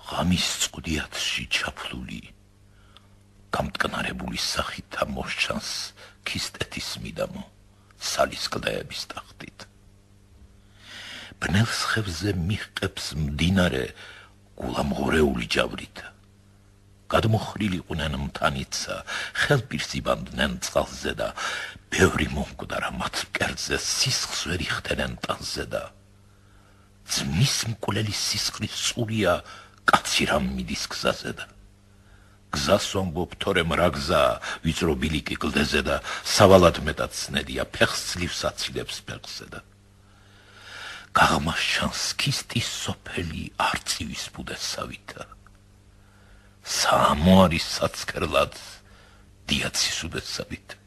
ღამის წყუდიათში ჩაფლული გამტკნარებული სახითა მოსჩანს ქისტეთის მიდამო სალის კლდეების ტახტით. ბნელს ხევზე მიჰყებს მდინარე გულამღორეული ჯავრით. გადმოხრილი ყვნენ მთანიცა, ხელპირს იბანდნენ წყალზე და ბევრი მომკვდარა მათ მკერდზე სისხლს ვერ იხდენენ ტანზე და ძმის მკვლელი სისხლის წურია კაცი რამ მიდის გზაზე და გზას ვამბობ თორემ რა გზაა ვიწრო ბილიკი კლდეზე და სავალად მეტად ცნედია ფეხს ძლივს აცილებს ფეხზე და გაღმას ჩანს ქისტის სოფელი არწივის ბუდესავითა საამოარის საცქერლად დიაცის უდესავით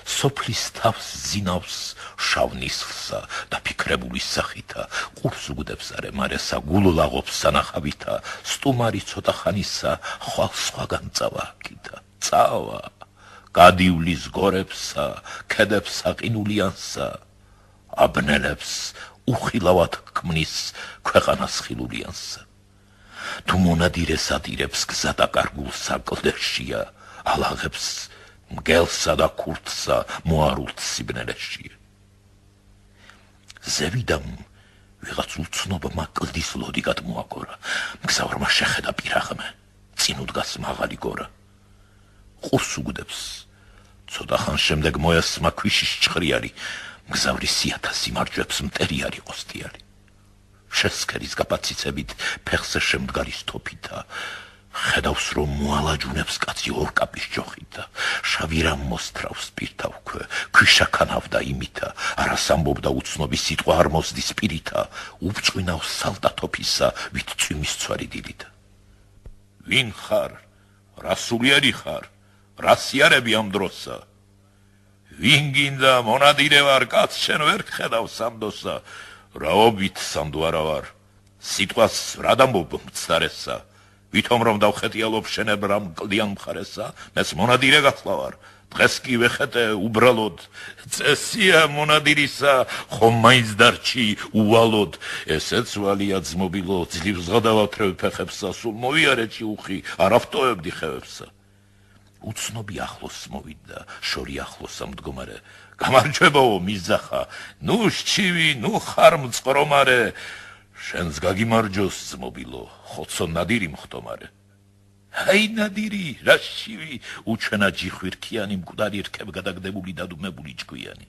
სოფლის თავს ზინავს შავ ნისლსა და ფიქრებული სახითა ყურს უგდებს არემარესა გულლაღობს სანახავითა სტუმარი ცოტა ხანისა ხვალ სხვაგან წავა აქითა წავა გადივლის გორებსა ქედებს აყინულიანსა აბნელებს უხილავად ქმნის ქვეყანას ხილულიანსა თუ მონადირეს ადირებს გზა დაკარგულსა კლდეშია ალაღებს მგელსა და ქურთსა მოარულთ სიბნელეშია ზევიდამ ვიღაც უცნობმა კლდის ლოდი გადმოაგორა მგზავრმა შეხედა პირაღმე წინ უდგას მაღალი გორა ყურს უგდებს ცოტა ხან შემდეგ მოესმა ქვიშის ჭხრიარი მგზავრი სიათასი მარჯვებს მტერიარი ყოსტიარი შესქერის გაბაციცებით ფეხზე შემდგარი სტოფითა ხედავს რომ მოალაჯუნებს კაცი ორკაპის ჯოხითა შავი რამ მოსთრავს პირთავქვე ქვიშაქანავდა იმითა არას ამბობდა უცნობი სიტყვა არ მოსდის პირითა უბჭვინავს სალდათოფისა ვით წვიმის ცვარი დილითა ვინ ხარ რა სულიერი ხარ რა სიარები ამ დროსა ვინ გინდა მონადირე ვარ კაც შენ ვერ ხედავ სამდოსა რაობით სამდო არა ვარ სიტყვას რა დამბობ მცდარესა ვითომ რომ დავხეტიალობ შენებ რამ კლდიან მხარესა მეც მონადირე გახლავარ დღეს კი ვეხეტე უბრალოდ წესია მონადირისა ხომ მაინც დარჩი უვალოდ ესეც ვალია ძმობილო ძლივს გადავათრევ ფეხებსა სულ მოვიარეჩი უხი არ ავტოებდი ხევებსა უცნობი ახლოს მოვიდა შორი ახლოსა მდგომარე გამარჯვებაო მიზახა ნუ შჩივი ნუ ხარ მწყრომარე შენს გაგიმარჯოს ძმობილო ხოცო ნადირი მხტომარე აი ნადირი რა შივი უჩვენა ჯიხვირქიანი მკვდარი რქებ გადაგდებული დადუმებული ჭკვიანი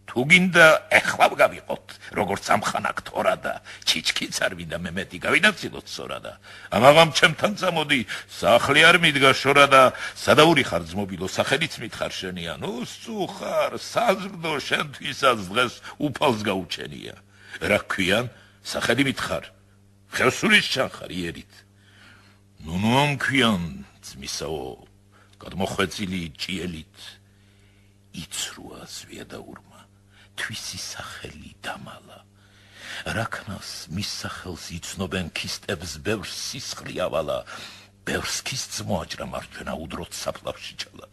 თუ გინდა ეხლა გავიყოთ როგორც ამხანა ქთორა და ჩიჩქიც არ ვინდა მემეტი გავინაცილოთ სორა და ამაღამ ჩემთან წამოდი სახლი არ მიდგა შორა და სადაური ხარ ძმობილო სახელიც მითხარ შენია ნუ სუხარ საზრდო შენთვისაც დღეს უფალს გაუჩენია რა ქვიან სახელი მითხარ ხევსურის ჩანხარ იერით ნუ ამქვიან ძმისაო გადმოხვეწილი ჭიელით იცრუა ზვიადაურმა თვისი სახელი დამალა რაკნას მის სახელს იცნობენ ქისტებს ბევრ სისხლი ავალა ბევრს ქისტს მოაჭრა მარჯვენა უდროთ საფლავში ჩალა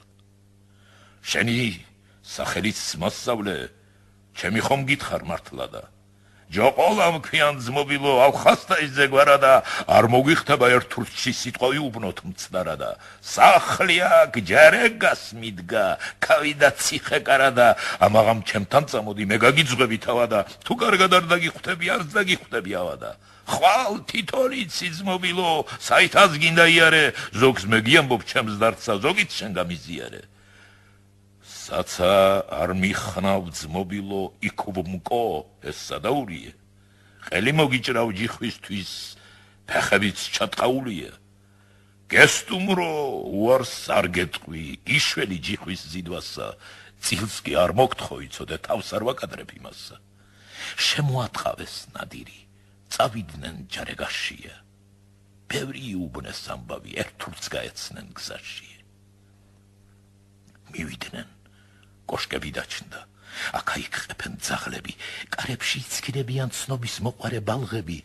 შენი სახელიც მასწავლე ჩემი ხომ გითხარ მართლა და ჯოყოლამ ქვიან ძმობილო ავხასთა იზეგვარა და არ მოგიხდება ერთურში სიტყვი უბნოთ მცდარა და სახლია გჯერეგას მიდგა ქავიდა ციხე კარა და ამაღამ ჩემთან წამოდი მე გაგიძღვები თავა და თუ კარგად არ დაგიხვდები არც დაგიხვდები ავა და ხვალ თითონიცი ძმობილო საითაც გინდა იარე ზოგს მე გიამბობ ჩემს დარდსა ზოგიც შენ გამიზიარე საცა არ მიხნავ ძმობილო იქუბმკო ეს სადაურია ყელი მოგიჭრავ ჯიხვისთვის ფეხებიც ჩატყაულია გესტუმრო უარს არ გეტყვი იშველი ჯიხვის ზიდვასა წილს კი არ მოგთხოვ იცოდე თავს არ ვაკადრებ იმასა შემოატყავეს ნადირი წავიდნენ ჯარეგაშია ბევრი უბნეს ამბავი ერთურს გაეცნენ გზაში მივიდნენ კოშკები დაჩნდა აქა-იქ ყეფენ ძაღლები კარებში იცქირებიან ცნობის მოყარე ბალღები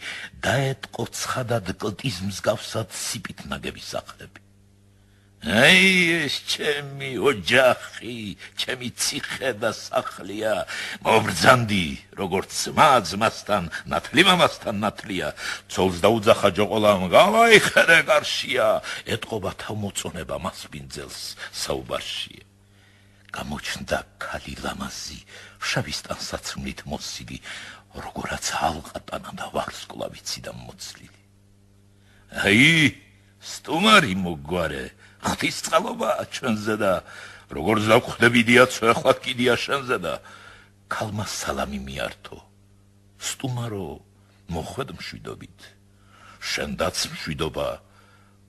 დაეტყო ცხადად კლტის მსგავსად სიპით ნაგები სახლები აი ეს ჩემი ოჯახი, ჩემი ციხე და სახლია, მობრძანდი, როგორც ძმასთან, ნათლი მამასთან ნათლია, ცოლს დაუძახა ჯოყოლამ, გავაიხერე გარშია, ეტყობა თავმოწონება მასპინძელს საუბარშია. გამოჩნდა ქალი ლამაზი, შავის ტანსაცმლით მოსილი, როგორაც ალყატანა და ვარსკვლავიცი და მოცლილი. აი, სტუმარი მოგვარე, ღვთისწყალობა ჩვენზე და როგორც დავხვდებიდია ცეხლა კიდია შენზე და ქალმა სალამი მიართო. სტუმარო, მოხვედ მშვიდობით, შენდაც მშვიდობა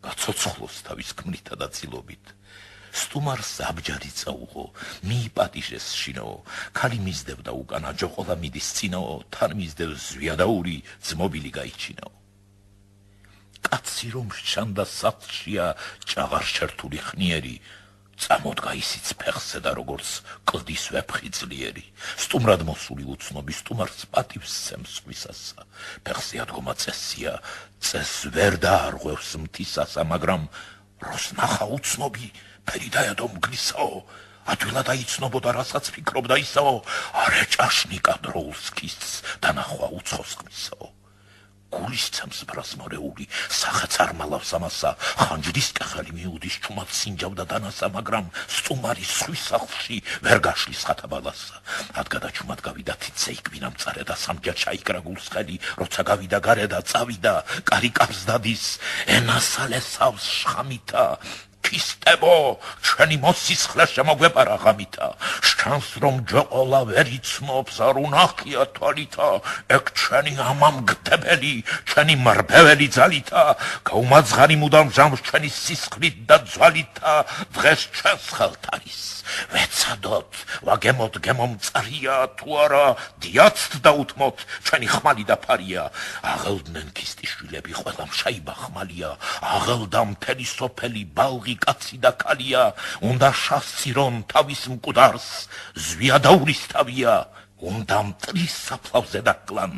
გაცოცხლოს თავის ქმნითა და წილობით. სტუმარს აბჯარი წაუღო, მიიპატიჟეს შინო, ქალი მისდევდა უკანა, ჯოყოლა მიდის წინო, თან მისდევს ზვიადაური, ძმობილი გაიჩინო. კაცი რომ შანდა სახლშია, ჭაღარ შერთული ხნიერი, წამოდგა ისიც ფეხზე და როგორც კლდის ვეფხი ძლიერი. სტუმრად მოსული უცნობი სტუმარს პატივს სცემს სხვისასა, ფეხზე ადგომა წესია, წესს ვერ დაარღვევს მთისასა, მაგრამ როს ნახა უცნობი, ფერი დაედო მგლისაო, ადვილად აიცნობოდა, რასაც ფიქრობდა ისაო, არე ჭაშნიკა დროულს ქისს და ნახვა უცხოს ყმისაო. გულისცემს ბრას მორეული, სახაც არ მალავს ამასა, ხანჯრის კახალი მიუდის ჩუმად სინჯავდა დანასა, მაგრამ სტუმარი სხვის სახლში ვერ გაშლის ხათაბალასა. ადგადა ჩუმად გავიდა თიცე იკვინა მწარე და სამჯერ ჩაიკრა გულს ხელი, როცა გავიდა გარე და წავიდა, კარი კარს დადის, ენასალესავს შხამითა. ქისტებო, ჩვენი მოსისხლე შემოგვეპარა ღამითა, შანს რომ ჯოყოლა ვერ იცნობს, არ უნახია თვალითა, ეგ ჩვენი ამამგდებელი, ჩვენი მრბეველი ძალითა, გაუმაძღარი მუდამ ჟამს ჩვენი სისხლით და ძვალითა, დღეს ჩვენს ხელთ არის. ვეცადოთ, ვაგემოთ გემომწარია, თუ არა დიაცთ დაუთმოთ, ჩვენი ხმალი და ფარია. აღელდნენ ქისტიშვილები, ყველამ შაიბა ხმალია, აღელდა მთელი სოფელი, ბალღი, კაცი და ქალია, უნდა შასცირონ თავის მკვდარს, ზვიადაურის თავია, უნდა მტრის საფლავზე დაკლან,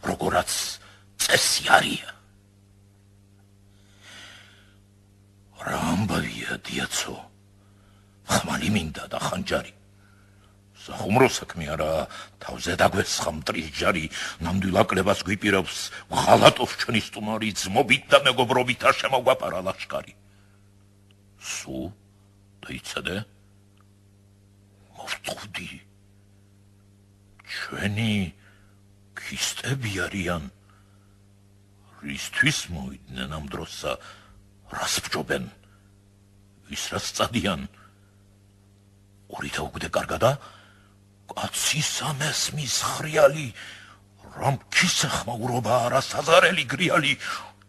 როგორაც წესი არია. რა ამბავია, დიაცო, ხმალი მინდა და ხანჯარი. სახუმრო საქმე არა, თავზე დაგვესხა მტრის ჯარი, ნამდვილ აკლებას გვიპირებს, ღალატობს ჩვენი სტუმარი, ძმობით და მეგობრობითა შემოგვაპარა ლაშქარი. სულ დაიცადე? მოვწყვდი. ჩვენი ქისტები არიან. რისთვის მოვიდნენ ამ დროსა, რას ბჯობენ, ვის რას წადიან? ორი დაუგდე კარგადა, კაცი სამესმის ხრიალი, რომ ქისეხმაურობა არა საზარელი გრიალი,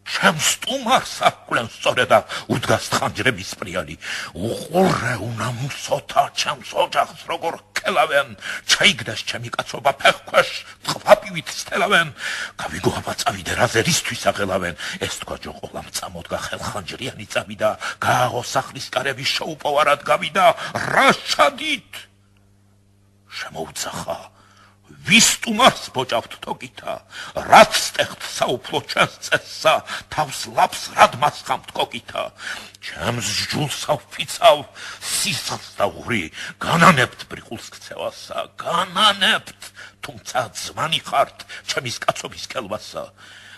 ჩემ სტუმარს აკვლენ სწორედა უდგას ხანჯრების პრიალი. უყურე უნამუსოთა ჩემს ოჯახს როგორ ქელავენ, ჩაიგდეს ჩემი კაცობა ფეხქვეშ, ტყვაპივით სტელავენ. გავიგოაბა წავიდე რაზე რისთვის აღელავენ, ეს თქვა ჯოყოლამ წამოდგა ხელხანჯრიანი წავიდა, გააღო სახლის კარები შეუპოვარად გავიდა, რა შადით? შემოუძახა, ვის სტუმარს ბოჭავთ თოგითა, რაც სტეხთ საუფლო ჩვენს წესსა, თავს ლაფს რად მასხამთ კოკითა. ჩემს ჯულს ავფიცავ, სისხლს და უღრი, განანებთ ბრიყულს ქცევასა, განანებთ, თუმცა ძმანი ხართ ჩემის კაცობის კელვასა.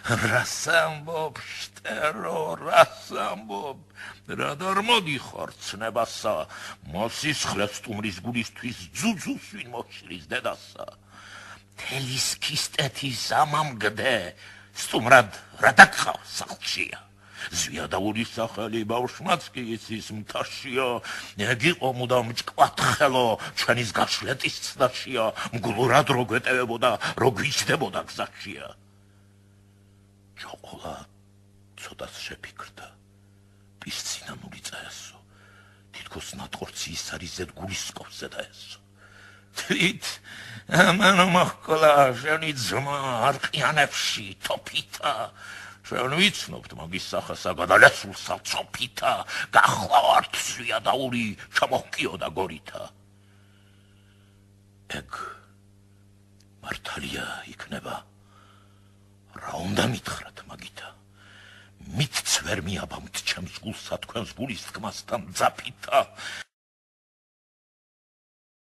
რას ამბობ, შტერო, რას ამბობ, რად არ მოდიხარ ცნებასა, მოსისხლე სტუმრის გულისთვის ძუძუს ვინ მოშლის დედასა. თელის ქისტეთის ამამგდე, სტუმრად რა დაგხავ სახლშია. ზვიადაურის სახელი ბავშვმაც კი იცის მთაშია, ეგ იყო მუდამ ჭკვატხელო, ჩვენის გაშლეტის ცდაშია, მგლურად რო გვეტევებოდა, რო გვიჩდებოდა გზაშია. ჯოყოლა ცოტას შეფიქრდა, პისცინანული წაესო, თითქოს ნატყორცი ის არის ზედ გულისკოვზე დაესო. თვით, ამან მოჰკლა შენი ძმა არყიანებში თოფითა, ჩვენ ვიცნობთ მაგის სახასა გადალესულსა ცოფითა, გახლავართ ზვიადაური, ჩამოჰკიოდა გორითა. ეგ მართალია იქნება, რა უნდა მითხრათ მაგითა, მითც ვერ მიაბამთ ჩემს გულსა თქვენს გულის თქმასთან მძაფითა